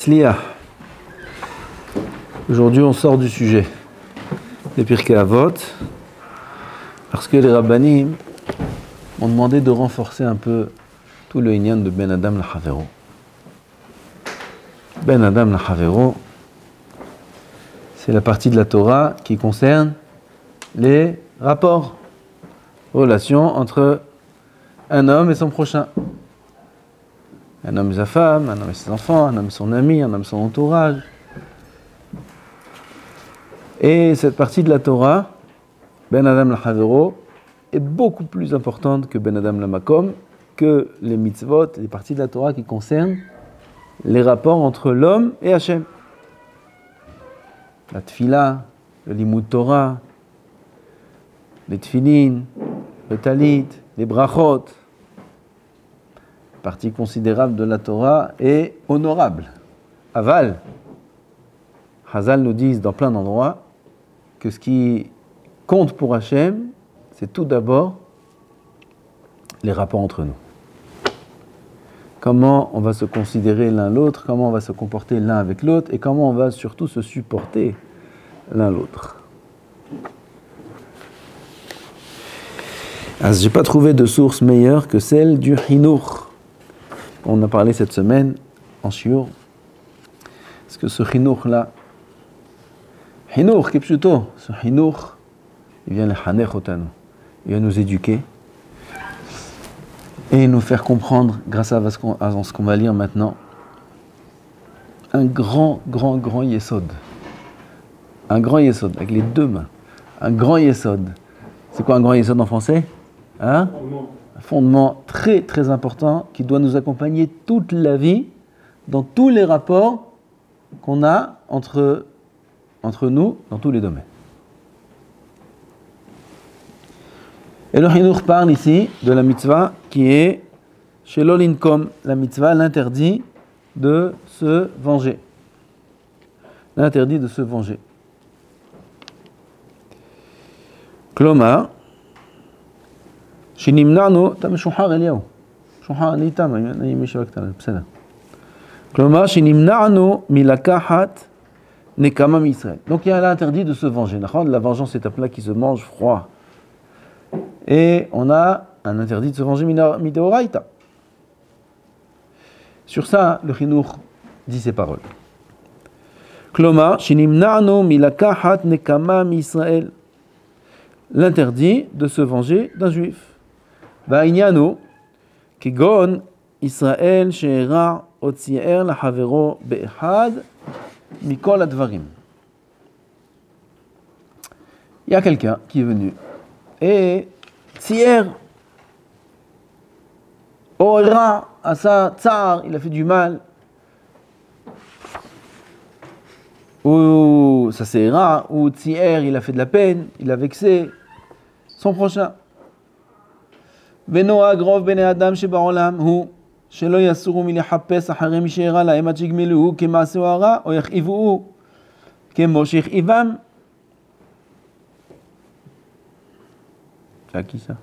Tzliya. Aujourd'hui, on sort du sujet des Pirkei Avot parce que les Rabbanim m'ont demandé de renforcer un peu tout le inyan de Ben Adam L'Havero. Ben Adam L'Havero, c'est la partie de la Torah qui concerne les rapports, relations entre un homme et son prochain. Un homme et sa femme, un homme et ses enfants, un homme et son ami, un homme et son entourage. Et cette partie de la Torah, Ben Adam L'Havero, est beaucoup plus importante que Ben Adam L'Makom, que les mitzvot, les parties de la Torah qui concernent les rapports entre l'homme et Hachem. La tfila, le limud Torah, les tfilin, le talit, les brachot. Partie considérable de la Torah est honorable. Aval, Chazal nous disent dans plein d'endroits que ce qui compte pour Hachem, c'est tout d'abord les rapports entre nous. Comment on va se considérer l'un l'autre, comment on va se comporter l'un avec l'autre, et comment on va surtout se supporter l'un l'autre. Je n'ai pas trouvé de source meilleure que celle du Chinour. On a parlé cette semaine en shiur. Parce que ce Chinour-là, Chinour, Kipchuto, ce Chinour, il vient le Hanech Otanu. Il vient nous éduquer et nous faire comprendre, grâce à ce qu'on va lire maintenant, un grand yesod. Un grand yesod, avec les deux mains. Un grand yesod. C'est quoi un grand yesod en français? Hein? Un fondement très très important qui doit nous accompagner toute la vie dans tous les rapports qu'on a entre nous dans tous les domaines. Et le Chinour parle ici de la mitzvah qui est chez l'Olinkom, la mitzvah, l'interdit de se venger. L'interdit de se venger. Klomar, שנמנענו, אתה משוחרר אליהו, משוחרר אני איתם, אני מישהו קטן, בסדר. כלומר, שנמנענו מלקחת נקמה מישראל. Donc il y a l'interdit de se venger. La vengeance est un plat qui se mange froid. Et on a un interdit de se venger mideoraita. Sur ça, le Chinour dit ces paroles. כלומר, שנמנענו מלקחת נקמה מישראל. L'interdit de se venger d'un juif. והעניינו, כגון ישראל שהרע או ציער לחברו באחד מכל הדברים. Il y a quelqu'un qui est venu et ציער, או הרע, עשה צער, il a fait du mal, ou ça c'est rare, ou ציער, il a fait de la peine, il a vexé son prochain. ונוהג רוב בני אדם שבעולם הוא שלא יסורו מלחפש אחרי מי שהרע להם עד שיגמלוהו כמעשהו הרע או יכאיבוהו כמו שהכאיבם. C'est à qui ça?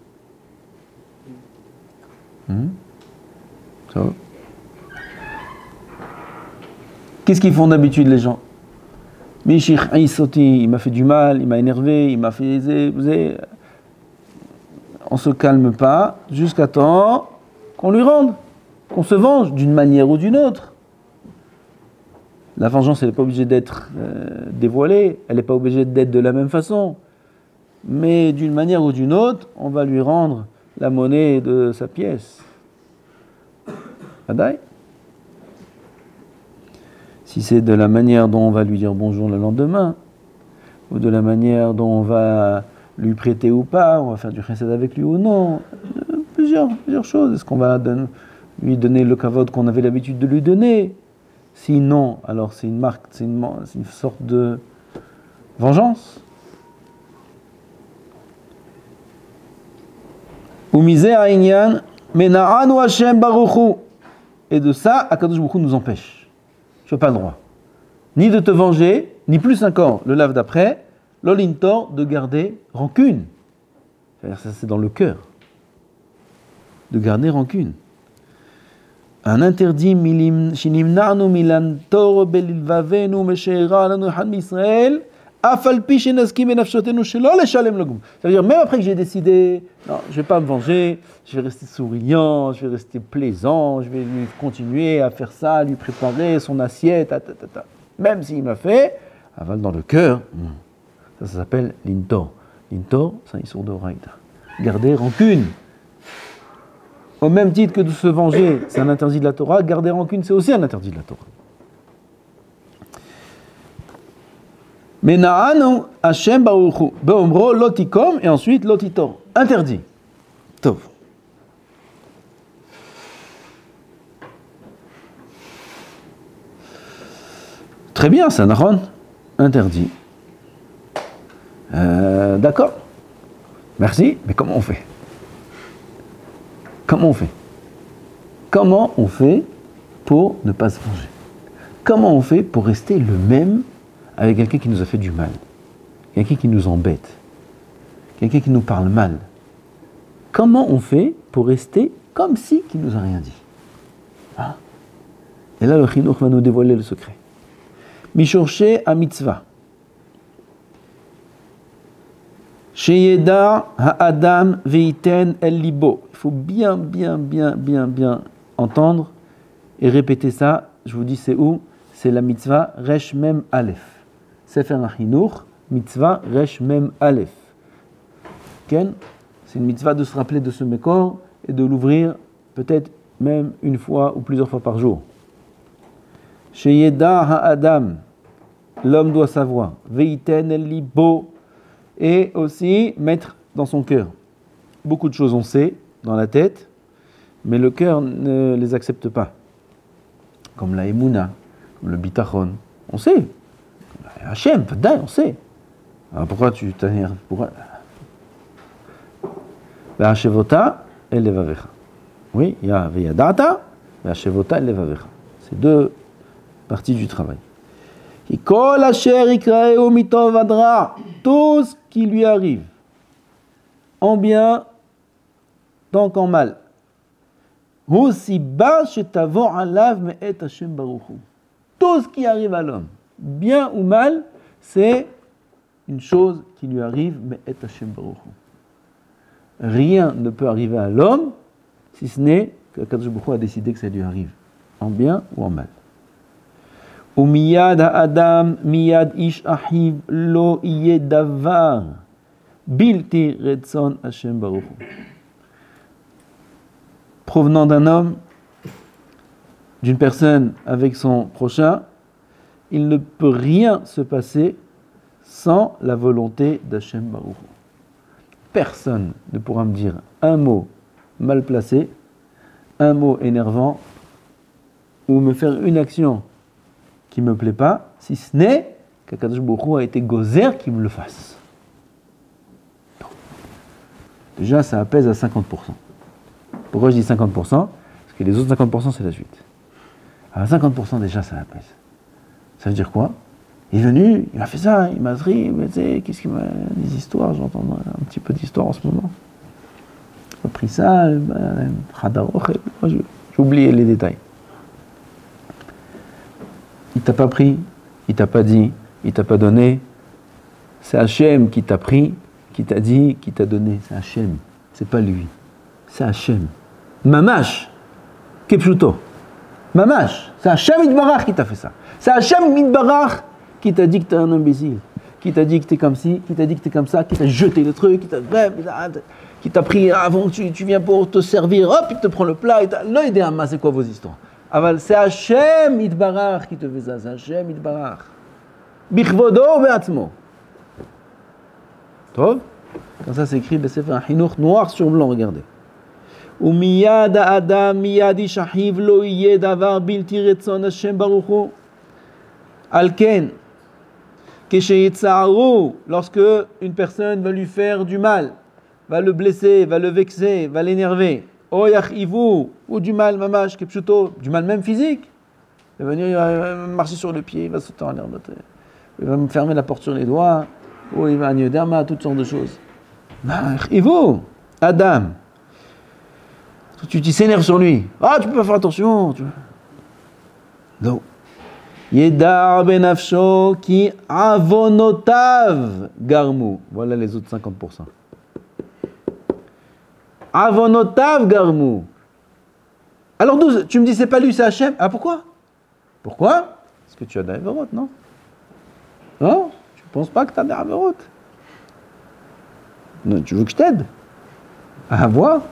Ça va? Qu'est-ce qu'ils font d'habitude les gens? Mishich Aïsoti, il m'a fait du mal, il m'a énervé, il m'a fait... On ne se calme pas jusqu'à temps qu'on lui rende, qu'on se venge d'une manière ou d'une autre. La vengeance, elle n'est pas obligée d'être dévoilée, elle n'est pas obligée d'être de la même façon. Mais d'une manière ou d'une autre, on va lui rendre la monnaie de sa pièce. Adai? Si c'est de la manière dont on va lui dire bonjour le lendemain, ou de la manière dont on va lui prêter ou pas, on va faire du chesed avec lui ou non, plusieurs choses. Est-ce qu'on va lui donner le kavod qu'on avait l'habitude de lui donner? Sinon, alors c'est une marque, c'est une sorte de vengeance. Umisé ha'inyan mena'anu Hashem baruchu. Et de ça, Akadosh Baruch Hu nous empêche. Tu n'as pas le droit ni de te venger, ni plus encore, le lave d'après, l'olintor de garder rancune. C'est-à-dire ça c'est dans le cœur. De garder rancune. un interdit shinimna'nu milan tor belilvavenu mesheira lanu echad mi'Israël afal pi shenaskim benafshotenu shelo leshalem lagum. Ça veut dire même après que j'ai décidé, non, je vais pas me venger, je vais rester souriant, je vais rester plaisant, je vais lui continuer à faire ça, à lui préparer son assiette, même s'il m'a fait, aval dans le cœur, ça s'appelle l'intor. L'intor, c'est un issour d'oraïta. Garder rancune. Au même titre que de se venger, c'est un interdit de la Torah, garder rancune, c'est aussi un interdit de la Torah. Mais na'anu Hashem baruch hu be'omro lotikom et ensuite lotitor. Interdit. Tov. Très bien, ça, Nahon. Interdit. D'accord. Merci, mais comment on fait? Comment on fait? Comment on fait pour ne pas se venger? Comment on fait pour rester le même avec quelqu'un qui nous a fait du mal? Quelqu'un qui nous embête? Quelqu'un qui nous parle mal? Comment on fait pour rester comme si qu'il ne nous a rien dit? Hein? Et là, le Chinuch va nous dévoiler le secret. Mishorche a mitzvah. Sheyeda ha'adam veiten el libo. Il faut bien entendre et répéter ça. Je vous dis c'est où? C'est la mitzvah Resh Mem Aleph. Sefer HaChinuch, mitzvah Resh Mem Aleph. Ken? C'est une mitzvah de se rappeler de ce Mekor et de l'ouvrir peut-être même une fois ou plusieurs fois par jour. Sheyeda ha'adam. L'homme doit savoir. Veiten el libo. Et aussi mettre dans son cœur. Beaucoup de choses on sait dans la tête, mais le cœur ne les accepte pas. Comme la Emouna, comme le Bitachon. On sait. Hachem, on sait. Alors pourquoi tu t'énerves? Pourquoi? Hashevota et levavecha. Oui, il y a Veyadata, Hashevota et levavecha. C'est deux parties du travail. Tout ce qui lui arrive, en bien, tant qu'en mal. Tout ce qui arrive à l'homme, bien ou mal, c'est une chose qui lui arrive, mais et Hashem Baruch Hu. Rien ne peut arriver à l'homme, si ce n'est que Kadosh Baruch Hu a décidé que ça lui arrive, en bien ou en mal. Umiyad ha'adam miyad ish ahiv lo iye davar bilti retzon Hashem Baruch Hu. Provenant d'un homme, d'une personne avec son prochain, il ne peut rien se passer sans la volonté d'Hashem Baruch Hu. Personne ne pourra me dire un mot mal placé, un mot énervant, ou me faire une action qui ne me plaît pas, si ce n'est qu'Akadosh Baruch Hu a été gozer qui me le fasse. Donc, déjà, ça apaise à 50%. Pourquoi je dis 50%? Parce que les autres 50%, c'est la suite. À 50% déjà, ça apaise. Ça veut dire quoi? Il est venu, il m'a fait ça, il m'a dit, mais tu sais, qu'est-ce qu'il m'a... Des histoires, j'entends un petit peu d'histoire en ce moment. Il a pris ça, j'ai oublié les détails. Il t'a pas pris, il t'a pas dit, il t'a pas donné. C'est Hachem qui t'a pris, qui t'a dit, qui t'a donné. C'est Hachem, c'est pas lui. C'est Hachem. Mamash, Kepshuto. Mamash, c'est Hachem Yitbarach qui t'a fait ça. C'est Hachem Yitbarach qui t'a dit que t'es un imbécile, qui t'a dit que t'es comme ci, qui t'a dit que t'es comme ça, qui t'a jeté le truc, qui t'a pris avant que tu viens pour te servir, hop, il te prend le plat, l'œil des hamas, c'est quoi vos histoires? Aval, c'est Hachem Yitbarach qui te fait ça, c'est Hachem Yitbarach. Bichvodo ve'atzmo. Tov? Comme ça c'est écrit, c'est fait un Chinuch noir sur blanc, regardez. Umiyad ha'adam miyad ish ahiv lo yeh davar bilti retzon Hashem Baruch Hu. Alken, kesheyitza'aru, lorsque une personne va lui faire du mal, va le blesser, va le vexer, va l'énerver. Oyachivu, ou du mal mamash, kepshuto, du mal même physique. Il va venir, il va marcher sur le pied, il va sauter en l'air, il va me fermer la porte sur les doigts, ou il va agnoderma, toutes sortes de choses. Oyachivu, Adam. Tu s'énerves sur lui. Ah, tu peux pas faire attention. Non. Yedar benafsho ki avonotav garmu. Voilà les autres 50%. Avonotav garmu. Alors 12, tu me dis c'est pas lui, c'est Hachem. Ah pourquoi? Pourquoi? Parce que tu as des avérotes, non? Non? Tu ne penses pas que tu as des avérotes? Non, tu veux que je t'aide à voir?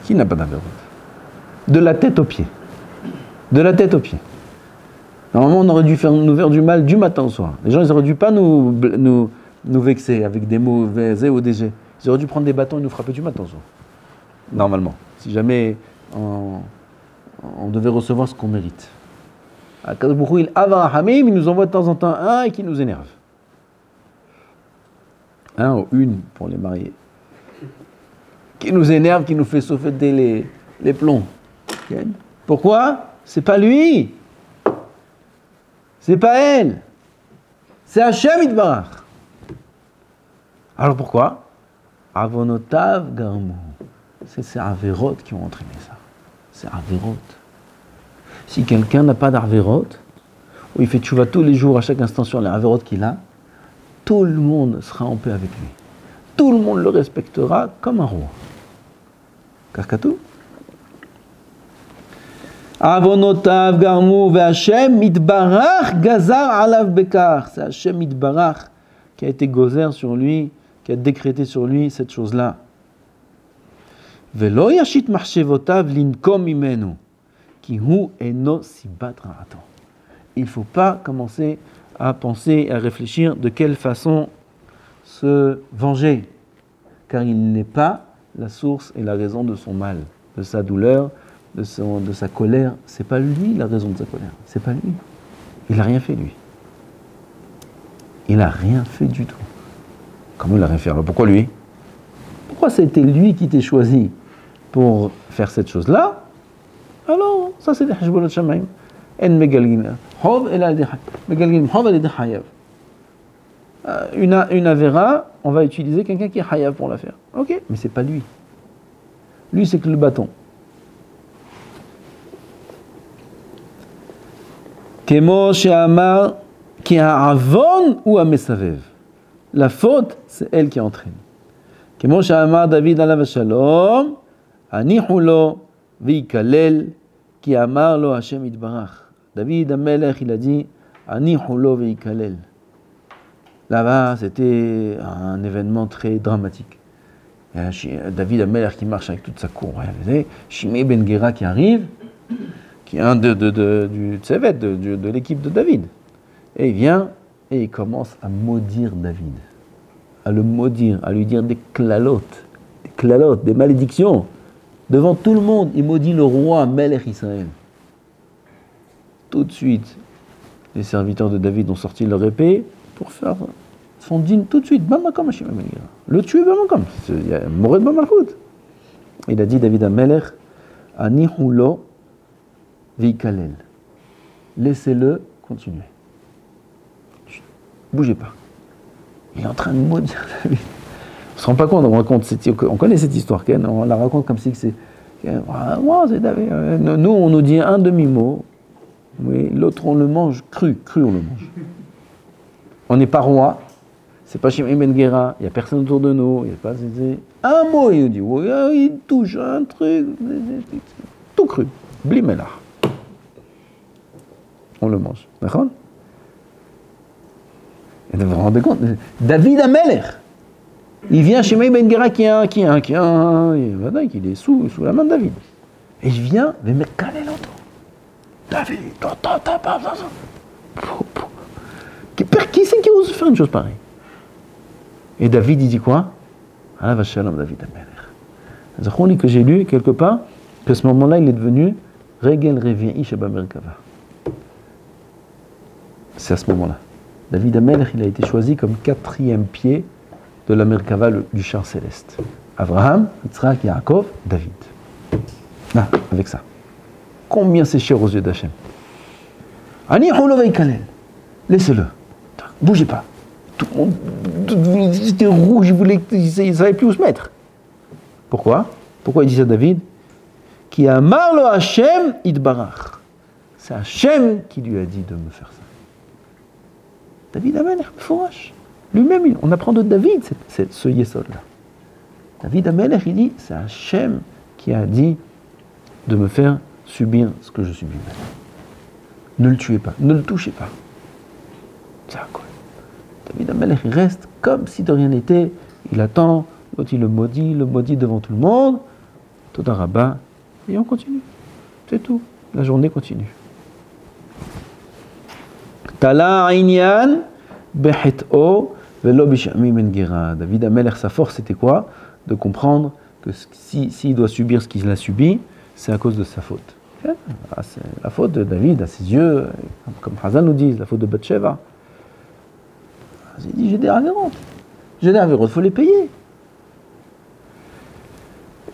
Qui n'a pas d'avérotes? De la tête aux pieds. De la tête aux pieds. Normalement, on aurait dû nous faire du mal du matin au soir. Les gens, ils n'auraient dû pas nous vexer avec des mots Z ou des G. Ils auraient dû prendre des bâtons et nous frapper du matin au soir. Normalement. Si jamais on devait recevoir ce qu'on mérite. Il nous envoie de temps en temps un et qui nous énerve. Un ou une pour les mariés. Qui nous énerve, qui nous fait sauter les plombs. Okay. Pourquoi? C'est pas lui. C'est pas elle. C'est Hachem Yitbarach. Alors pourquoi? Avonotav garmu. C'est ces avérotes qui ont entraîné ça. C'est avérotes. Si quelqu'un n'a pas d'avérotes, ou il fait tchouva tous les jours, à chaque instant sur les avérotes qu'il a, tout le monde sera en paix avec lui. Tout le monde le respectera comme un roi. Karkatou. Avonotav garmu ve'Hashem Yitbarach gazar alav bekar. C'est Hachem Yitbarach qui a été gozer sur lui, qui a décrété sur lui cette chose-là. Velo yashit machshevotav linkom imenu ki hu eno sibat ra'ato. Il ne faut pas commencer à penser, à réfléchir de quelle façon se venger, car il n'est pas la source et la raison de son mal, de sa douleur, de sa colère. C'est pas lui la raison de sa colère, c'est pas lui. Il n'a rien fait lui. Il n'a rien fait du tout. Comment il n'a rien fait? Alors pourquoi lui? Pourquoi c'était lui qui t'ait choisi pour faire cette chose-là? Alors, ça c'est des hajbonot shamayim. En megalgin hov ela megalgin hov ela hayav. Une avera, on va utiliser quelqu'un qui est hayav pour la faire. Ok, mais c'est pas lui. Lui c'est que le bâton. Kemo she'amar ki ha'avon ou ha'mesavev. La faute, c'est elle qui entraîne. Kemo she'amar David alav shalom, anihu lo v'ikalel ki amar lo Hashem Yitbarach. David Amelech, il a dit anihu lo v'ikalel. Là-bas, c'était un événement très dramatique. David Amelech qui marche avec toute sa cour. Shimei ben Gera qui arrive, qui est un du Tsevet, de l'équipe de David. Et il vient et il commence à maudire David. À le maudire, à lui dire des klalotes, des malédictions. Devant tout le monde, il maudit le roi Melech Israël. Tout de suite, les serviteurs de David ont sorti leur épée pour faire son dîne tout de suite. Le tuer, il y a Mored Bamalchut. Il a dit David à Melech, Anihu lo v'ikalel. Laissez-le continuer. Bougez pas. Il est en train de maudire David. On ne se rend pas compte, on connaît cette histoire, on la raconte comme si c'est David. Nous, on nous dit un demi-mot, oui, l'autre on le mange cru on le mange. On n'est pas roi, c'est pas Shimei ben Gera, il n'y a personne autour de nous, il n'y a pas un mot, il nous dit, oui, il touche un truc, tout cru, blimelach. On le mange, d'accord? Et vous vous rendez compte, David Amelech, il vient chez Shimei ben Gera qui est sous la main de David. Et je viens, mais calez l'autre. David, qui c'est qui ose faire une chose pareille? Et David, il dit quoi? Ah, va shalom David Amelech. On lit que j'ai lu quelque part qu'à ce moment-là, il est devenu Regel Revi'i Sheba Merkava. C'est à ce moment-là. David Amelech, il a été choisi comme 4e pied de la Merkava du char céleste. Abraham, Yitzhak, Yaakov, David. Là, avec ça. Combien c'est cher aux yeux d'Hachem. Anihu lo v'ikalel. Laissez-le. Bougez pas. Tout le monde était rouge, il ne savait plus où se mettre. Pourquoi? Pourquoi il dit ça David? Qui a marlo Hashem idbarach. C'est Hashem qui lui a dit de me faire ça. David Amelech, Fourash. Lui-même, on apprend de David ce yesod-là. David Amelech, il dit, c'est Hashem qui a dit de me faire subir ce que je subis maintenant. Ne le tuez pas, ne le touchez pas. C'est quoi? David Amelech, il reste comme si de rien n'était. Il attend, l'autre il le maudit devant tout le monde. Toda Rabba, et on continue. C'est tout. La journée continue. Tala Aïnian Behet'o Velo Bishami Mengera. David Amelech, sa force c'était quoi? De comprendre que s'il doit subir ce qu'il a subi, c'est à cause de sa faute. C'est la faute de David à ses yeux, comme Hazan nous dit, la faute de Bathsheba. Il dit j'ai des avérotes. J'ai des avérotes, il faut les payer.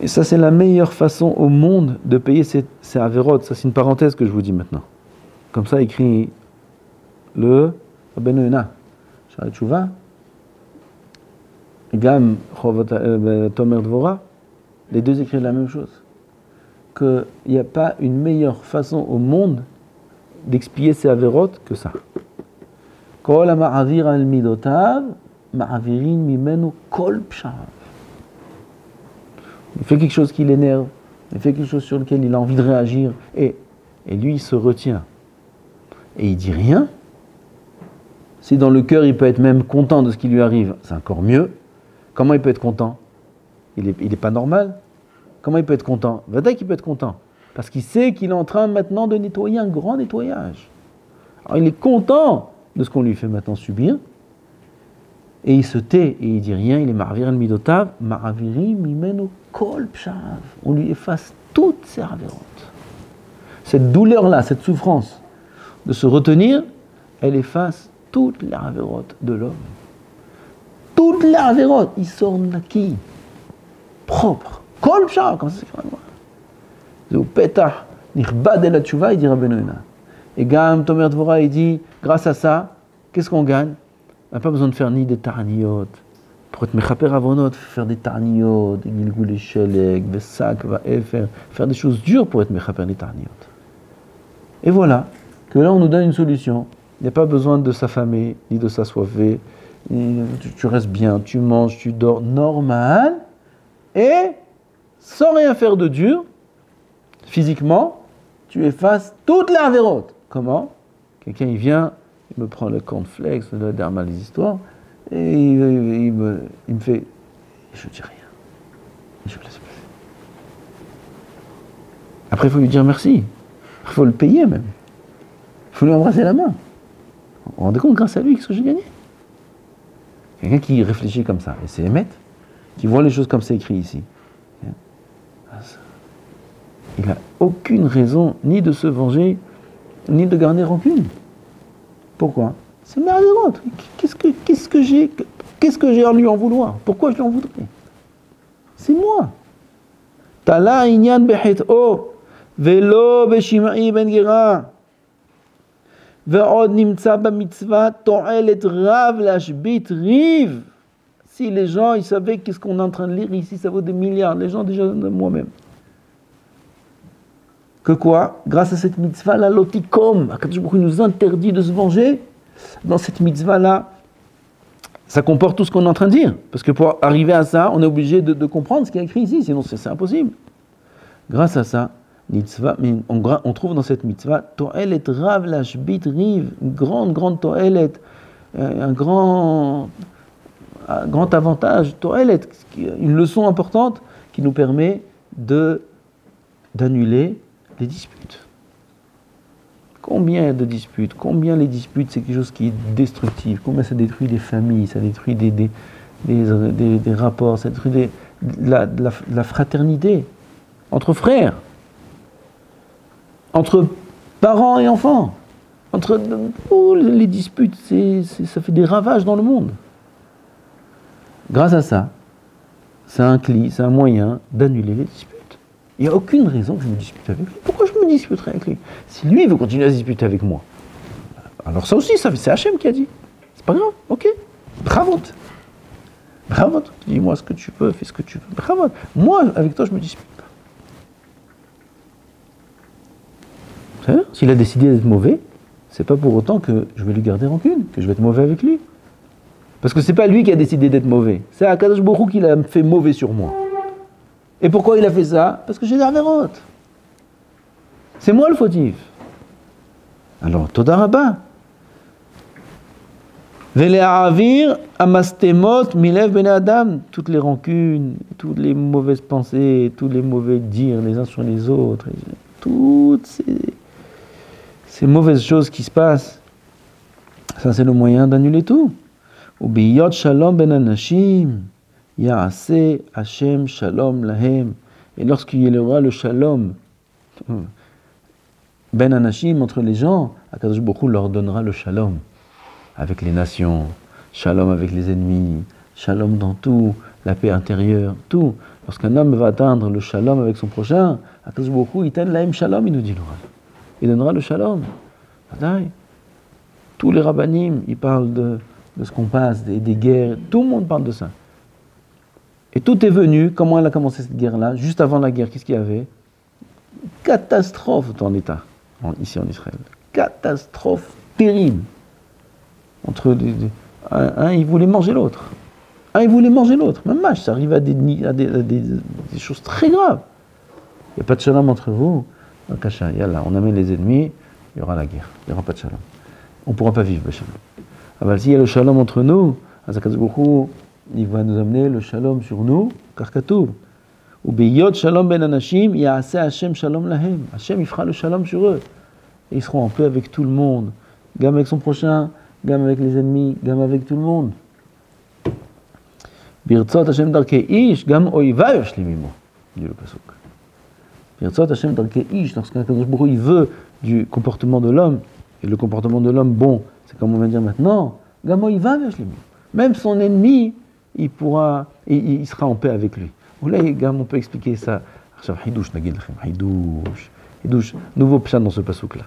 Et ça, c'est la meilleure façon au monde de payer ces avérotes. Ça, c'est une parenthèse que je vous dis maintenant. Comme ça, écrit le Rabbeinu Yonah, Sha'ar Tshuva, Gam Tomer Dvora, les deux écrivent la même chose. Qu'il n'y a pas une meilleure façon au monde d'expier ces avérotes que ça. Kol ha'ma'avir al midotav, ma'avirin mimenu kol psharav. Il fait quelque chose qui l'énerve, il fait quelque chose sur lequel il a envie de réagir, et lui il se retient. Et il dit rien. Si dans le cœur il peut être même content de ce qui lui arrive, c'est encore mieux. Comment il peut être content? Il est pas normal. Comment il peut être content? Vadaï qu'il peut être content. Parce qu'il sait qu'il est en train maintenant de nettoyer un grand nettoyage. Alors il est content de ce qu'on lui fait maintenant subir. Et il se tait et il dit rien, il est ma'avirin midotav, ma'avirim mimenu kol psharav. On lui efface toutes ses avérotes. Cette douleur-là, cette souffrance de se retenir, elle efface toutes les avérotes de l'homme. Toutes les avérotes, il sort naki, propre. Kol psharav, comme ça c'est vraiment. Zeu petah, nirbad el tshuva, il dit Rabbeinu Yonah. Et Gam Tomer Dvora, il dit, grâce à ça, qu'est-ce qu'on gagne? On n'a pas besoin de faire ni des tarniyot. Pour être mechaper avonot, faire des tarniyot, des gilgoul shelek, des sacs, faire des choses dures pour être mechaper des tarniyot. Et voilà, que là on nous donne une solution. Il n'y a pas besoin de s'affamer, ni de s'assoifer. Tu restes bien, tu manges, tu dors normal. Et sans rien faire de dur, physiquement, tu effaces toutes les avérotes. Comment? Quelqu'un il vient, il me prend le cornflakes, le dermal des histoires, et il me fait, je dis rien, je le laisse passer. Après il faut lui dire merci, il faut le payer même, il faut lui embrasser la main. Vous vous rendez compte grâce à lui qu'est-ce que j'ai gagné? Quelqu'un qui réfléchit comme ça, et c'est Emet, qui voit les choses comme c'est écrit ici. Il n'a aucune raison ni de se venger, ni de garder rancune. Pourquoi? C'est mes avérotes. Qu'est-ce que j'ai à lui en vouloir? Pourquoi je lui en voudrais? C'est moi. Tala inyan behet'o velo beshimai ben gera ve'od nimtza b'mitzvah to'elet rav lashbit riv. Si les gens ils savaient qu'est-ce qu'on est en train de lire ici, ça vaut des milliards. Les gens déjà moi-même. Que quoi? Grâce à cette mitzvah-là, l'otikom, Akadosh Baruch Hu nous interdit de se venger. Dans cette mitzvah-là, ça comporte tout ce qu'on est en train de dire. Parce que pour arriver à ça, on est obligé de comprendre ce qui est écrit ici, sinon c'est impossible. Grâce à ça, mitzvah, on trouve dans cette mitzvah, to'elet rav lashbit riv, une grande to'elet, un grand avantage, to'elet, une leçon importante qui nous permet d'annuler les disputes. Combien de disputes? Combien les disputes, c'est quelque chose qui est destructif? Combien ça détruit des familles? Ça détruit des rapports? Ça détruit la fraternité entre frères, entre parents et enfants, les disputes, ça fait des ravages dans le monde. Grâce à ça, c'est un cli, c'est un moyen d'annuler les disputes. Il n'y a aucune raison que je me dispute avec lui. Pourquoi je me disputerais avec lui? Si lui veut continuer à se disputer avec moi, alors ça aussi, c'est Hachem qui a dit. C'est pas grave, ok. Bravo. Bravot, dis-moi ce que tu veux, fais ce que tu veux. Bravot. Moi, avec toi, je me dispute pas. Vous savez, s'il a décidé d'être mauvais, c'est pas pour autant que je vais lui garder rancune, que je vais être mauvais avec lui. Parce que c'est pas lui qui a décidé d'être mauvais. C'est Akadosh Baruch Hu qui l'a fait mauvais sur moi. Et pourquoi il a fait ça? Parce que j'ai des avérotes. C'est moi le fautif. Alors, Toda Rabba. Vele'avir amastemot milev bene Adam. Toutes les rancunes, toutes les mauvaises pensées, tous les mauvais dires les uns sur les autres, toutes ces mauvaises choses qui se passent, ça c'est le moyen d'annuler tout. Ubiyot shalom ben anashim, ya'aseh Hashem shalom lahem. Et lorsqu'il y aura le shalom ben anashim, entre les gens, Akadosh Baruch Hu leur donnera le shalom avec les nations, shalom avec les ennemis, shalom dans tout, la paix intérieure, tout. Lorsqu'un homme va atteindre le shalom avec son prochain, Akadosh Baruch Hu yitan lahem shalom, il nous dit l'oral. Il donnera le shalom. Tous les rabbanim, ils parlent de ce qu'on passe, des guerres, tout le monde parle de ça. Et tout est venu, comment elle a commencé cette guerre-là? Juste avant la guerre, qu'est-ce qu'il y avait? Catastrophe dans l'État, ici en Israël. Catastrophe terrible. Entre un, il voulait manger l'autre. Un, il voulait manger l'autre. Même match, ça arrive à des choses très graves. Il n'y a pas de shalom entre vous. Yallah, on amène les ennemis, il y aura la guerre. Il n'y aura pas de shalom. On ne pourra pas vivre le shalom. Alors, s'il y a le shalom entre nous, Akadosh Baruch Hu, il va nous amener le shalom sur nous, car katuv. Ou beyot shalom ben anashim, ya'aseh Hashem shalom lahem. Hashem, il fera le shalom sur eux. Et ils seront en paix avec tout le monde. Gam avec son prochain, gam avec les ennemis, gam avec tout le monde. Birtzot Hashem darkei ish, gam oivav yashlim imo, dit le pasuk. Birtzot Hashem darkei ish, lorsqu'un Akadosh Baruch Hu, il veut du comportement de l'homme, et le comportement de l'homme bon, c'est comme on vient de dire maintenant, gam oivav yashlim imo. Même son ennemi, il sera en paix avec lui. Vous voyez, gam, on peut expliquer ça. Hidouche, nagid lachem, hidouche, nouveau pshat dans ce pasuk-là.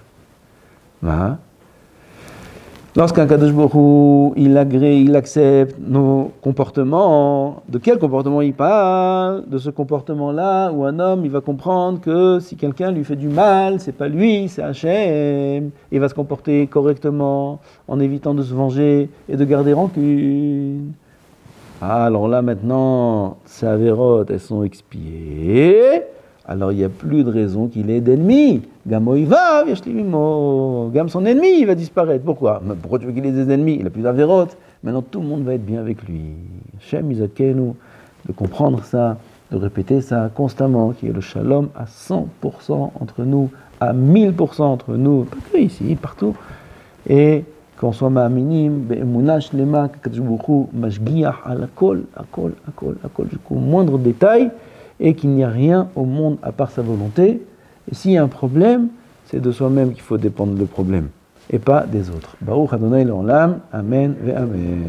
Lorsqu'un Kadosh Baruch Hu, il agrée, il accepte nos comportements, de quel comportement il parle? De ce comportement-là où un homme, il va comprendre que si quelqu'un lui fait du mal, c'est pas lui, c'est Hachem. Il va se comporter correctement en évitant de se venger et de garder rancune. Alors là maintenant, ces avérotes, elles sont expiées. Alors il n'y a plus de raison qu'il ait d'ennemis. Gam oivav yashlim imo. Gam son ennemi, il va disparaître. Pourquoi? Pourquoi tu veux qu'il ait des ennemis? Il n'a plus d'avérotes. Maintenant tout le monde va être bien avec lui. Shem Izakenu, de comprendre ça, de répéter ça constamment, qu'il y ait le shalom à 100% entre nous, à 1000% entre nous, pas que ici, partout. Et qu'on soit ma'aminim, be'emunah shlema, qu'Akadosh Baruch Hu mashgiach al akol, jusqu'au moindre détail, et qu'il n'y a rien au monde à part sa volonté. Et s'il y a un problème, c'est de soi-même qu'il faut dépendre le problème, et pas des autres. Baruch Adonai l'olam, Amen ve Amen.